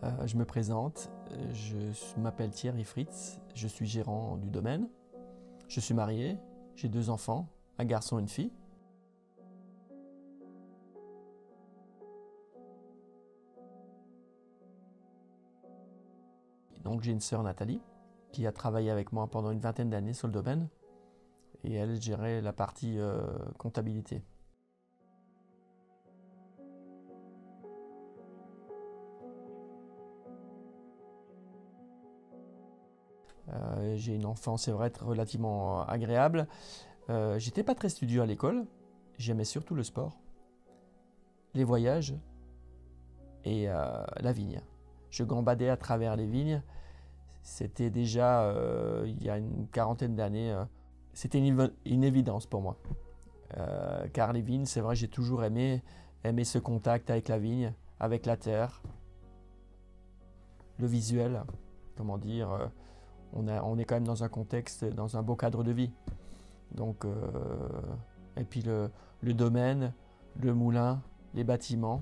Je me présente, je m'appelle Thierry Fritz, je suis gérant du domaine. Je suis marié, j'ai 2 enfants, un garçon et une fille. Donc j'ai une sœur Nathalie qui a travaillé avec moi pendant une vingtaine d'années sur le domaine et elle gérait la partie comptabilité. J'ai une enfance, c'est vrai, relativement agréable. J'étais pas très studieux à l'école, j'aimais surtout le sport, les voyages et la vigne. Je gambadais à travers les vignes. C'était déjà, il y a une quarantaine d'années, c'était une évidence pour moi. Car les vignes, c'est vrai, j'ai toujours aimé ce contact avec la vigne, avec la terre, le visuel, comment dire. On est quand même dans un contexte, dans un beau cadre de vie. Donc, et puis le domaine, le moulin, les bâtiments,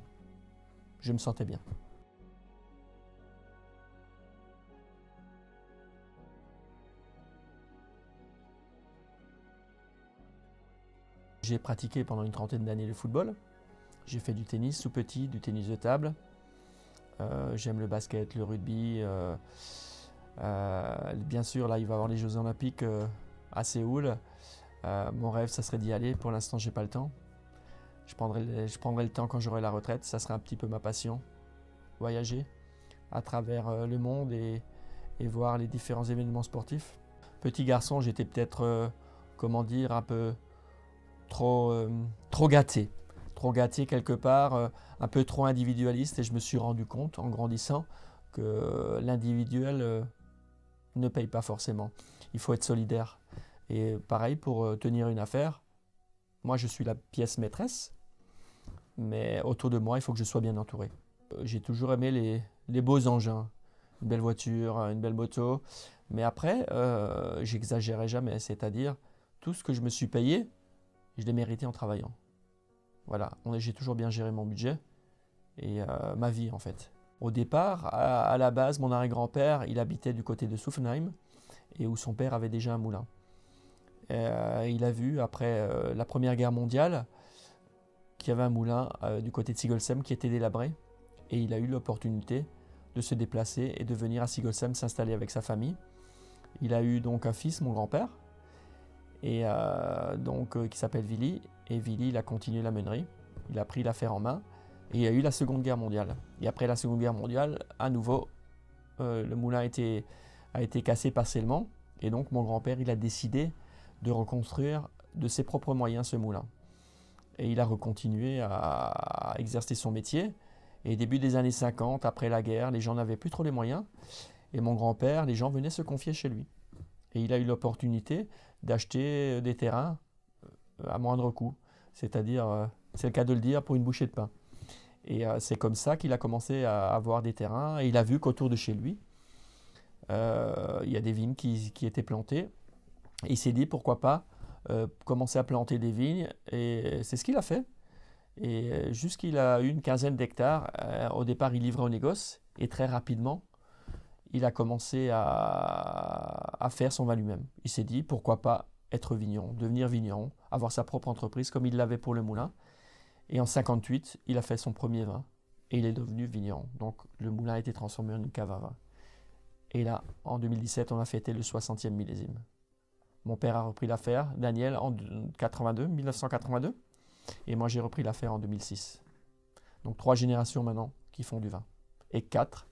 je me sentais bien. J'ai pratiqué pendant une trentaine d'années le football. J'ai fait du tennis tout petit, du tennis de table. J'aime le basket, le rugby. Bien sûr, là, il va y avoir les Jeux Olympiques à Séoul. Mon rêve, ça serait d'y aller. Pour l'instant, j'ai pas le temps. Je prendrai le temps quand j'aurai la retraite. Ça serait un petit peu ma passion. Voyager à travers le monde et voir les différents événements sportifs. Petit garçon, j'étais peut-être, comment dire, un peu trop gâté. Trop gâté quelque part, un peu trop individualiste. Et je me suis rendu compte, en grandissant, que l'individuel ne paye pas forcément. Il faut être solidaire. Et pareil, pour tenir une affaire, moi je suis la pièce maîtresse, mais autour de moi, il faut que je sois bien entouré. J'ai toujours aimé les beaux engins, une belle voiture, une belle moto, mais après, j'exagérais jamais, c'est-à-dire tout ce que je me suis payé, je l'ai mérité en travaillant. Voilà, j'ai toujours bien géré mon budget et ma vie en fait. Au départ, à la base, mon arrière-grand-père, il habitait du côté de Suffenheim et où son père avait déjà un moulin. Il a vu, après la Première Guerre mondiale, qu'il y avait un moulin du côté de Sigolsheim qui était délabré. Et il a eu l'opportunité de se déplacer et de venir à Sigolsheim s'installer avec sa famille. Il a eu donc un fils, mon grand-père, et qui s'appelle Willy. Et Willy, il a continué la meunerie. Il a pris l'affaire en main. Et il y a eu la Seconde Guerre mondiale. Et après la Seconde Guerre mondiale, à nouveau, le moulin a été cassé partiellement. Et donc mon grand-père, il a décidé de reconstruire de ses propres moyens ce moulin. Et il a recontinué à exercer son métier. Et début des années 50, après la guerre, les gens n'avaient plus trop les moyens. Et mon grand-père, les gens venaient se confier chez lui. Et il a eu l'opportunité d'acheter des terrains à moindre coût. C'est-à-dire, c'est le cas de le dire, pour une bouchée de pain. Et c'est comme ça qu'il a commencé à avoir des terrains. Et il a vu qu'autour de chez lui, il y a des vignes qui étaient plantées. Et il s'est dit, pourquoi pas commencer à planter des vignes. Et c'est ce qu'il a fait. Et jusqu'il a eu une quinzaine d'hectares. Au départ, il livrait au négoce. Et très rapidement, il a commencé à faire son vin lui-même. Il s'est dit, pourquoi pas être vigneron, devenir vigneron, avoir sa propre entreprise comme il l'avait pour le moulin. Et en 1958, il a fait son premier vin et il est devenu vigneron. Donc le moulin a été transformé en une cave à vin. Et là, en 2017, on a fêté le 60e millésime. Mon père a repris l'affaire, Daniel, en 1982. Et moi, j'ai repris l'affaire en 2006. Donc 3 générations maintenant qui font du vin. Et 4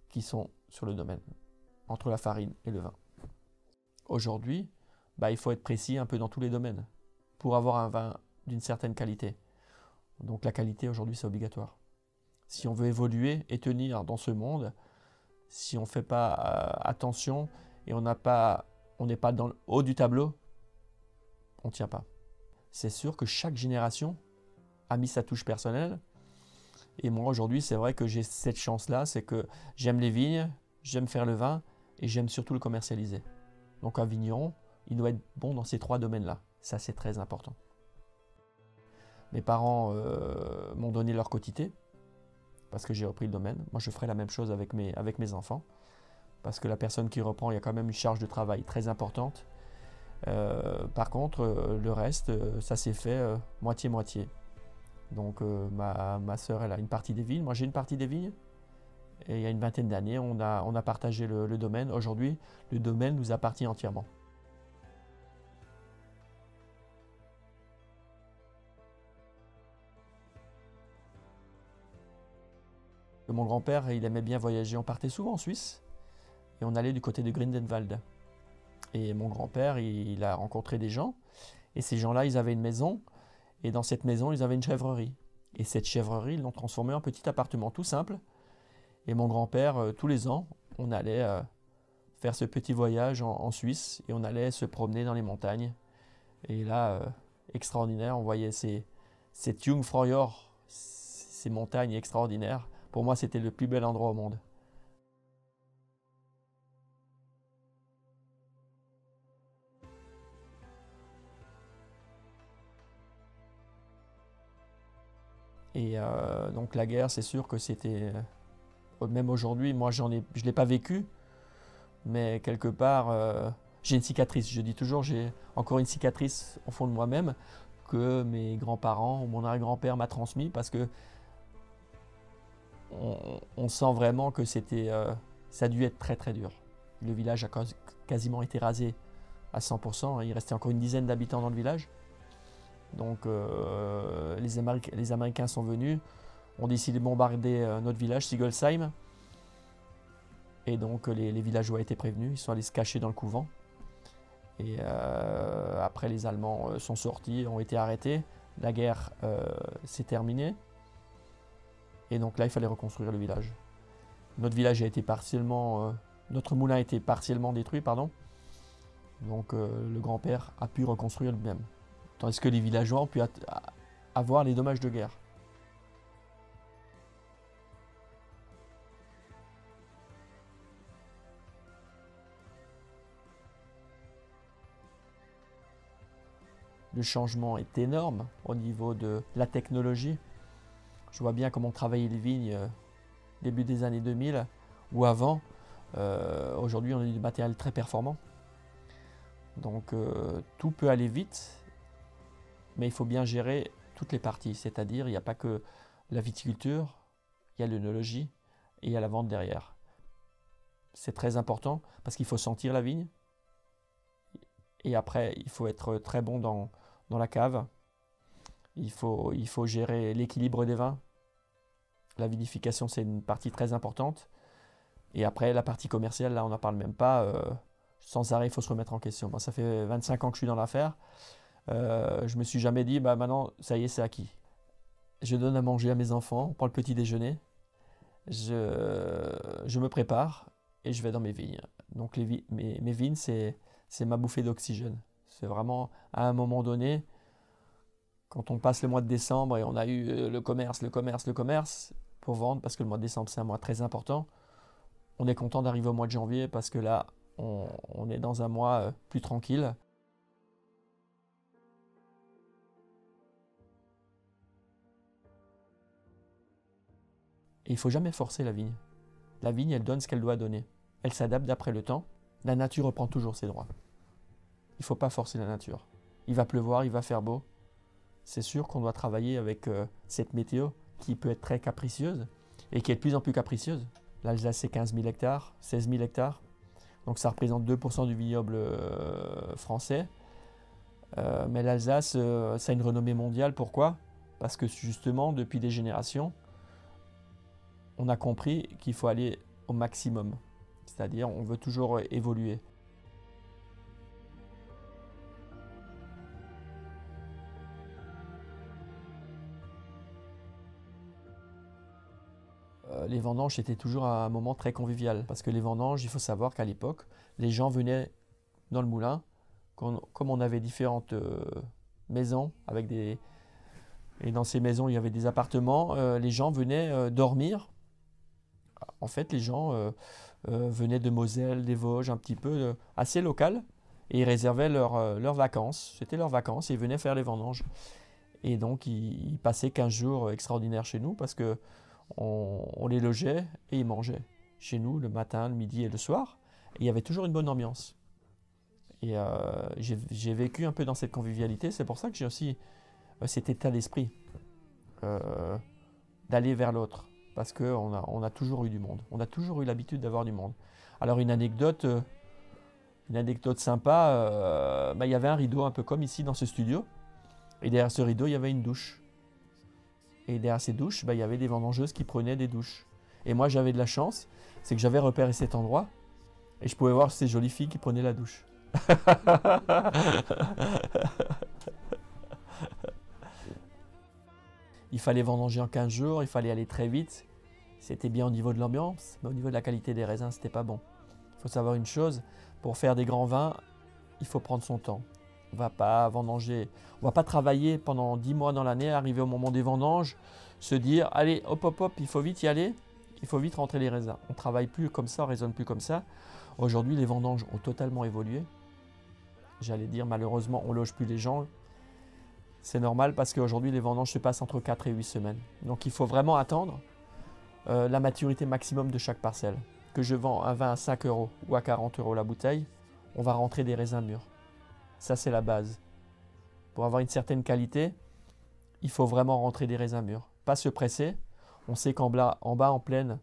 qui sont sur le domaine, entre la farine et le vin. Aujourd'hui, il faut être précis un peu dans tous les domaines pour avoir un vin d'une certaine qualité. Donc la qualité aujourd'hui c'est obligatoire. Si on veut évoluer et tenir dans ce monde, si on ne fait pas attention et on n'est pas dans le haut du tableau, on ne tient pas. C'est sûr que chaque génération a mis sa touche personnelle. Et moi aujourd'hui c'est vrai que j'ai cette chance-là, c'est que j'aime les vignes, j'aime faire le vin et j'aime surtout le commercialiser. Donc un vigneron, il doit être bon dans ces 3 domaines-là. Ça c'est très important. Mes parents m'ont donné leur quotité. parce que j'ai repris le domaine. Moi, je ferai la même chose avec mes enfants, parce que la personne qui reprend, il y a quand même une charge de travail très importante. Par contre, le reste, ça s'est fait moitié-moitié. Donc ma sœur, elle a une partie des vignes, moi j'ai une partie des vignes. Et il y a une vingtaine d'années, on a partagé le domaine. Aujourd'hui, le domaine nous appartient entièrement. Mon grand-père, il aimait bien voyager. On partait souvent en Suisse et on allait du côté de Grindelwald. Et mon grand-père, il a rencontré des gens. Et ces gens-là, ils avaient une maison. Et dans cette maison, ils avaient une chèvrerie. Et cette chèvrerie, ils l'ont transformée en petit appartement tout simple. Et mon grand-père, tous les ans, on allait faire ce petit voyage en Suisse. Et on allait se promener dans les montagnes. Et là, extraordinaire, on voyait cette Jungfraujoch, ces montagnes extraordinaires. Pour moi, c'était le plus bel endroit au monde. Et donc la guerre, c'est sûr que c'était... même aujourd'hui, moi, je ne l'ai pas vécu, mais quelque part, j'ai une cicatrice. Je dis toujours, j'ai encore une cicatrice au fond de moi-même que mes grands-parents ou mon arrière-grand-père m'a transmis, parce que on sent vraiment que ça a dû être très très dur. Le village a quasiment été rasé à 100%. Il restait encore une dizaine d'habitants dans le village. Donc les Américains sont venus, ont décidé de bombarder notre village, Sigolsheim. Et donc les villageois étaient prévenus, ils sont allés se cacher dans le couvent. Et après les Allemands sont sortis, ont été arrêtés. La guerre s'est terminée. Et donc là, il fallait reconstruire le village. Notre village a été partiellement... notre moulin a été partiellement détruit, pardon. Donc le grand-père a pu reconstruire lui-même. Tandis que les villageois ont pu avoir les dommages de guerre. Le changement est énorme au niveau de la technologie. Je vois bien comment travailler les vignes début des années 2000 ou avant. Aujourd'hui, on a du matériel très performant. Donc tout peut aller vite, mais il faut bien gérer toutes les parties. C'est-à-dire, il n'y a pas que la viticulture, il y a l'œnologie et il y a la vente derrière. C'est très important parce qu'il faut sentir la vigne. Et après, il faut être très bon dans la cave. Il faut gérer l'équilibre des vins. La vinification, c'est une partie très importante. Et après, la partie commerciale, là, on n'en parle même pas. Sans arrêt, il faut se remettre en question. Moi, ça fait 25 ans que je suis dans l'affaire. Je me suis jamais dit, bah, maintenant, ça y est, c'est acquis. Je donne à manger à mes enfants, on prend le petit déjeuner. Je me prépare et je vais dans mes vignes. Donc mes vignes, c'est ma bouffée d'oxygène. C'est vraiment, à un moment donné, quand on passe le mois de décembre et on a eu le commerce pour vendre, parce que le mois de décembre, c'est un mois très important, on est content d'arriver au mois de janvier parce que là, on est dans un mois plus tranquille. Et il ne faut jamais forcer la vigne. La vigne, elle donne ce qu'elle doit donner. Elle s'adapte d'après le temps. La nature reprend toujours ses droits. Il ne faut pas forcer la nature. Il va pleuvoir, il va faire beau. C'est sûr qu'on doit travailler avec cette météo qui peut être très capricieuse et qui est de plus en plus capricieuse. L'Alsace, c'est 15 000 hectares, 16 000 hectares. Donc ça représente 2% du vignoble français. Mais l'Alsace, ça a une renommée mondiale. Pourquoi? Parce que justement, depuis des générations, on a compris qu'il faut aller au maximum. C'est-à-dire, on veut toujours évoluer. Les vendanges, c'était toujours un moment très convivial. Parce que les vendanges, il faut savoir qu'à l'époque, les gens venaient dans le moulin. Comme on avait différentes maisons, et dans ces maisons, il y avait des appartements, les gens venaient dormir. En fait, les gens venaient de Moselle, des Vosges, un petit peu assez local, et ils réservaient leurs vacances. C'était leurs vacances et ils venaient faire les vendanges. Et donc, ils passaient 15 jours extraordinaires chez nous parce que on les logeait et ils mangeaient chez nous le matin, le midi et le soir. Et il y avait toujours une bonne ambiance. Et j'ai vécu un peu dans cette convivialité. C'est pour ça que j'ai aussi cet état d'esprit d'aller vers l'autre. Parce qu'on a toujours eu du monde. On a toujours eu l'habitude d'avoir du monde. Alors une anecdote sympa, il y avait un rideau un peu comme ici dans ce studio. Et derrière ce rideau, il y avait une douche. Et derrière ces douches, il y avait des vendangeuses qui prenaient des douches. Et moi, j'avais de la chance, c'est que j'avais repéré cet endroit et je pouvais voir ces jolies filles qui prenaient la douche. Il fallait vendanger en 15 jours, il fallait aller très vite. C'était bien au niveau de l'ambiance, mais au niveau de la qualité des raisins, c'était pas bon. Il faut savoir une chose, pour faire des grands vins, il faut prendre son temps. On va pas vendanger, on va pas travailler pendant 10 mois dans l'année, arriver au moment des vendanges, se dire allez hop hop hop, il faut vite y aller, il faut vite rentrer les raisins. On travaille plus comme ça, on raisonne plus comme ça. Aujourd'hui, les vendanges ont totalement évolué. J'allais dire malheureusement, on loge plus les gens. C'est normal parce qu'aujourd'hui, les vendanges se passent entre 4 et 8 semaines. Donc il faut vraiment attendre la maturité maximum de chaque parcelle. Que je vends un vin à 5 € ou à 40 € la bouteille, on va rentrer des raisins mûrs. Ça, c'est la base. Pour avoir une certaine qualité, il faut vraiment rentrer des raisins mûrs. Pas se presser. On sait qu'en bas, en plaine,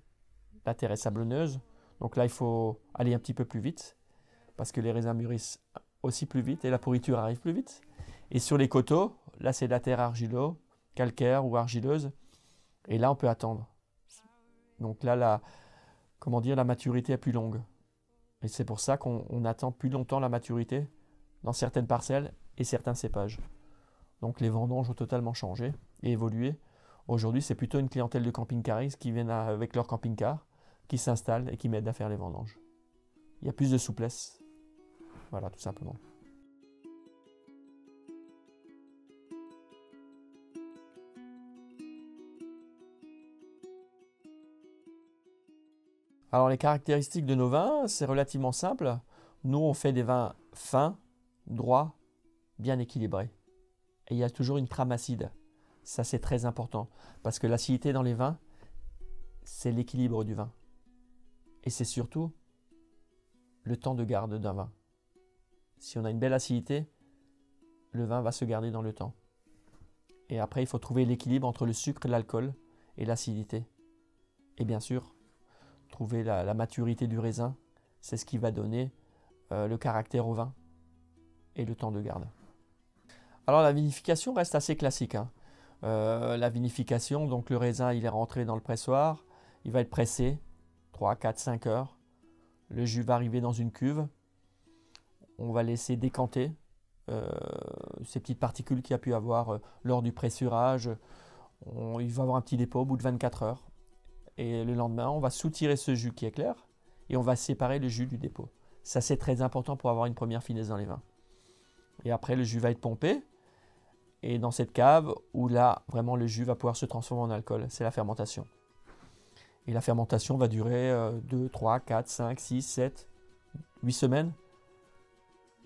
la terre est sablonneuse. Donc là, il faut aller un petit peu plus vite parce que les raisins mûrissent aussi plus vite et la pourriture arrive plus vite. Et sur les coteaux, là, c'est de la terre argilo, calcaire ou argileuse. Et là, on peut attendre. Donc là, la maturité est plus longue. Et c'est pour ça qu'on attend plus longtemps la maturité dans certaines parcelles et certains cépages. Donc les vendanges ont totalement changé et évolué. Aujourd'hui, c'est plutôt une clientèle de camping-caristes qui viennent avec leur camping-car, qui s'installent et qui m'aident à faire les vendanges. Il y a plus de souplesse. Voilà, tout simplement. Alors les caractéristiques de nos vins, c'est relativement simple. Nous, on fait des vins fins, droits, bien équilibrés. Et il y a toujours une trame acide. Ça, c'est très important. Parce que l'acidité dans les vins, c'est l'équilibre du vin. Et c'est surtout le temps de garde d'un vin. Si on a une belle acidité, le vin va se garder dans le temps. Et après, il faut trouver l'équilibre entre le sucre, l'alcool et l'acidité. Et bien sûr, trouver la maturité du raisin, c'est ce qui va donner le caractère au vin et le temps de garde. Alors la vinification reste assez classique. La vinification, donc le raisin il est rentré dans le pressoir, il va être pressé 3, 4, 5 heures. Le jus va arriver dans une cuve. On va laisser décanter ces petites particules qu'il y a pu avoir lors du pressurage. Il va avoir un petit dépôt au bout de 24 heures. Et le lendemain, on va soutirer ce jus qui est clair et on va séparer le jus du dépôt. Ça, c'est très important pour avoir une première finesse dans les vins. Et après, le jus va être pompé. Et dans cette cave où là, vraiment, le jus va pouvoir se transformer en alcool, c'est la fermentation. Et la fermentation va durer 2, 3, 4, 5, 6, 7, 8 semaines,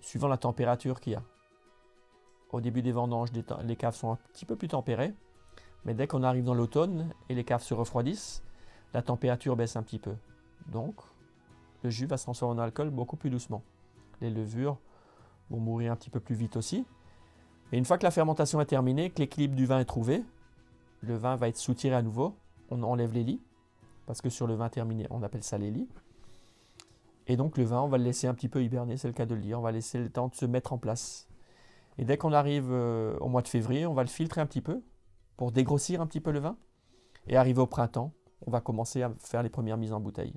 suivant la température qu'il y a. Au début des vendanges, les caves sont un petit peu plus tempérées. Mais dès qu'on arrive dans l'automne et les caves se refroidissent, la température baisse un petit peu. Donc, le jus va se transformer en alcool beaucoup plus doucement. Les levures vont mourir un petit peu plus vite aussi. Et une fois que la fermentation est terminée, que l'équilibre du vin est trouvé, le vin va être soutiré à nouveau. On enlève les lits, parce que sur le vin terminé, on appelle ça les lits. Et donc le vin, on va le laisser un petit peu hiberner, c'est le cas de le dire. On va laisser le temps de se mettre en place. Et dès qu'on arrive au mois de février, on va le filtrer un petit peu pour dégrossir un petit peu le vin. Et arrivé au printemps, on va commencer à faire les premières mises en bouteille.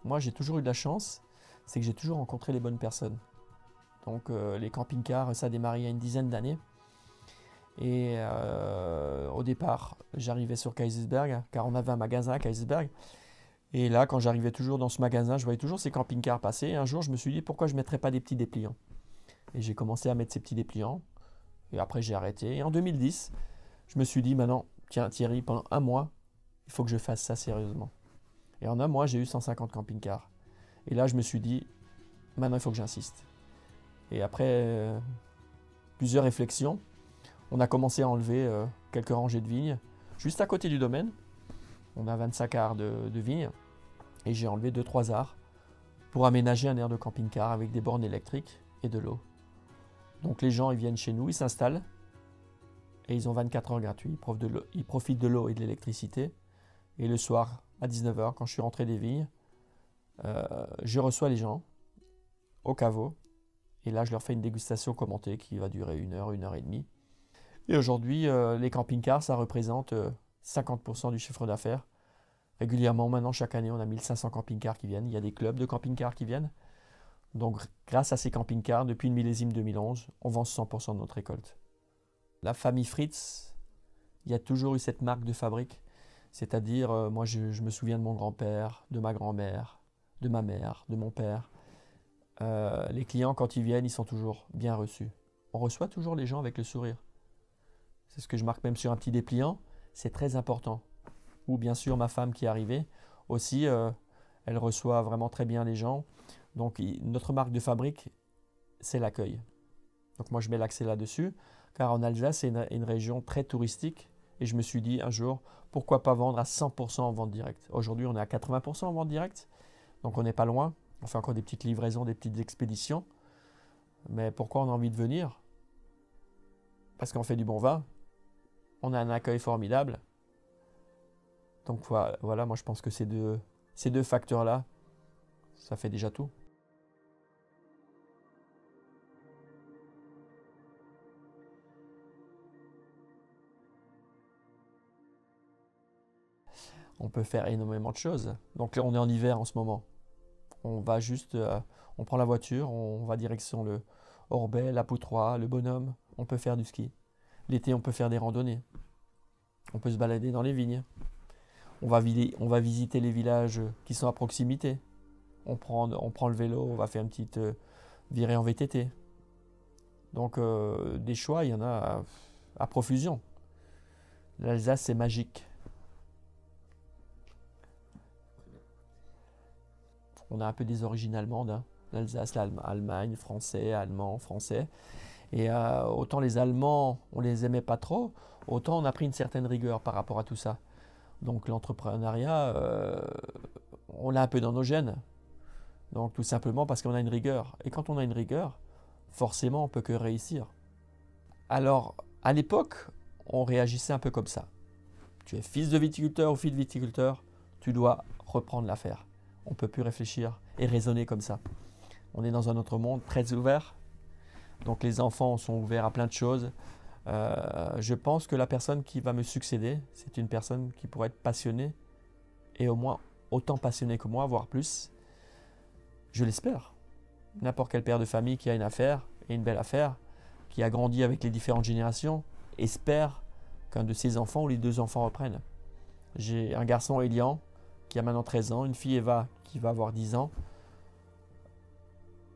Moi, j'ai toujours eu de la chance, c'est que j'ai toujours rencontré les bonnes personnes. Donc, les camping-cars, ça a démarré il y a une dizaine d'années. Et au départ, j'arrivais sur Kaysersberg, car on avait un magasin à Kaysersberg. Et là, quand j'arrivais toujours dans ce magasin, je voyais toujours ces camping-cars passer. Et un jour, je me suis dit, pourquoi je ne mettrais pas des petits dépliants? Et j'ai commencé à mettre ces petits dépliants. Et après, j'ai arrêté. Et en 2010, je me suis dit, maintenant, tiens Thierry, pendant un mois, il faut que je fasse ça sérieusement. Et en un mois, j'ai eu 150 camping-cars. Et là, je me suis dit, maintenant, il faut que j'insiste. Et après plusieurs réflexions, on a commencé à enlever quelques rangées de vignes. Juste à côté du domaine, on a 25 arts de vignes. Et j'ai enlevé 2-3 arts pour aménager un aire de camping-car avec des bornes électriques et de l'eau. Donc les gens, ils viennent chez nous, ils s'installent et ils ont 24 heures gratuits. Ils profitent de l'eau et de l'électricité. Et le soir, à 19 h, quand je suis rentré des vignes, je reçois les gens au caveau. Et là, je leur fais une dégustation commentée qui va durer 1 heure, 1 heure et demie. Et aujourd'hui, les camping-cars, ça représente 50% du chiffre d'affaires. Régulièrement, maintenant, chaque année, on a 1500 camping-cars qui viennent. Il y a des clubs de camping-cars qui viennent. Donc, grâce à ces camping-cars, depuis le millésime 2011, on vend 100% de notre récolte. La famille Fritz, il y a toujours eu cette marque de fabrique. C'est-à-dire, moi, je me souviens de mon grand-père, de ma grand-mère, de ma mère, de mon père. Les clients, quand ils viennent, ils sont toujours bien reçus. On reçoit toujours les gens avec le sourire. C'est ce que je marque même sur un petit dépliant. C'est très important. Ou bien sûr, ma femme qui est arrivée, aussi, elle reçoit vraiment très bien les gens. Donc, notre marque de fabrique, c'est l'accueil. Donc, moi, je mets l'accent là-dessus, car en Alsace, c'est une région très touristique. Et je me suis dit un jour, pourquoi pas vendre à 100% en vente directe. Aujourd'hui, on est à 80% en vente directe, donc on n'est pas loin. On fait encore des petites livraisons, des petites expéditions. Mais pourquoi on a envie de venir? Parce qu'on fait du bon vin, on a un accueil formidable. Donc voilà, moi je pense que ces deux facteurs-là, ça fait déjà tout. On peut faire énormément de choses. Donc là, on est en hiver en ce moment. On va juste, on prend la voiture, on va direction le Orbay, la Poutroie, le Bonhomme. On peut faire du ski. L'été, on peut faire des randonnées. On peut se balader dans les vignes. On va visiter les villages qui sont à proximité. On prend le vélo, on va faire une petite virée en VTT. Donc des choix, il y en a à profusion. L'Alsace, c'est magique. On a un peu des origines allemandes. Hein. L'Alsace, l'Allemagne, français, allemand, français. Et autant les Allemands, on les aimait pas trop, autant on a pris une certaine rigueur par rapport à tout ça. Donc l'entrepreneuriat, on l'a un peu dans nos gènes. Donc tout simplement parce qu'on a une rigueur. Et quand on a une rigueur, forcément on peut que réussir. Alors à l'époque, on réagissait un peu comme ça. Tu es fils de viticulteur ou fille de viticulteur, tu dois reprendre l'affaire. On ne peut plus réfléchir et raisonner comme ça. On est dans un autre monde très ouvert. Donc les enfants sont ouverts à plein de choses. Je pense que la personne qui va me succéder, c'est une personne qui pourrait être passionnée et au moins autant passionnée que moi, voire plus. Je l'espère. N'importe quel père de famille qui a une affaire, et une belle affaire, qui a grandi avec les différentes générations, espère qu'un de ses enfants ou les deux enfants reprennent. J'ai un garçon, Elian, qui a maintenant 13 ans, une fille, Eva, qui va avoir 10 ans.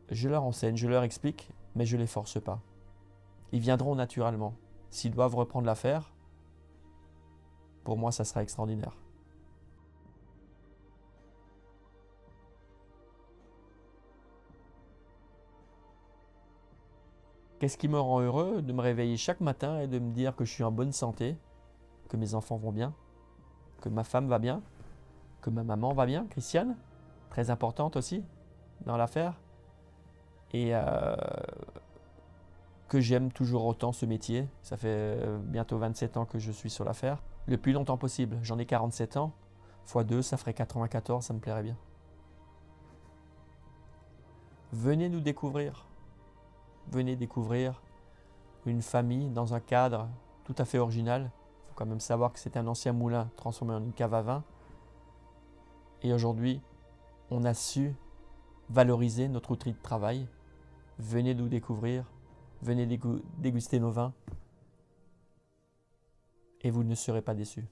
Je leur enseigne, je leur explique, mais je ne les force pas. Ils viendront naturellement. S'ils doivent reprendre l'affaire, pour moi, ça sera extraordinaire. Qu'est-ce qui me rend heureux? De me réveiller chaque matin et de me dire que je suis en bonne santé, que mes enfants vont bien, que ma femme va bien, que ma maman va bien, Christiane, très importante aussi dans l'affaire, et que j'aime toujours autant ce métier. Ça fait bientôt 27 ans que je suis sur l'affaire. Le plus longtemps possible. J'en ai 47 ans. Fois 2, ça ferait 94, ça me plairait bien. Venez nous découvrir. Venez découvrir une famille dans un cadre tout à fait original. Il faut quand même savoir que c'était un ancien moulin transformé en une cave à vin. Et aujourd'hui, on a su valoriser notre outil de travail. Venez nous découvrir. Venez déguster nos vins et vous ne serez pas déçus.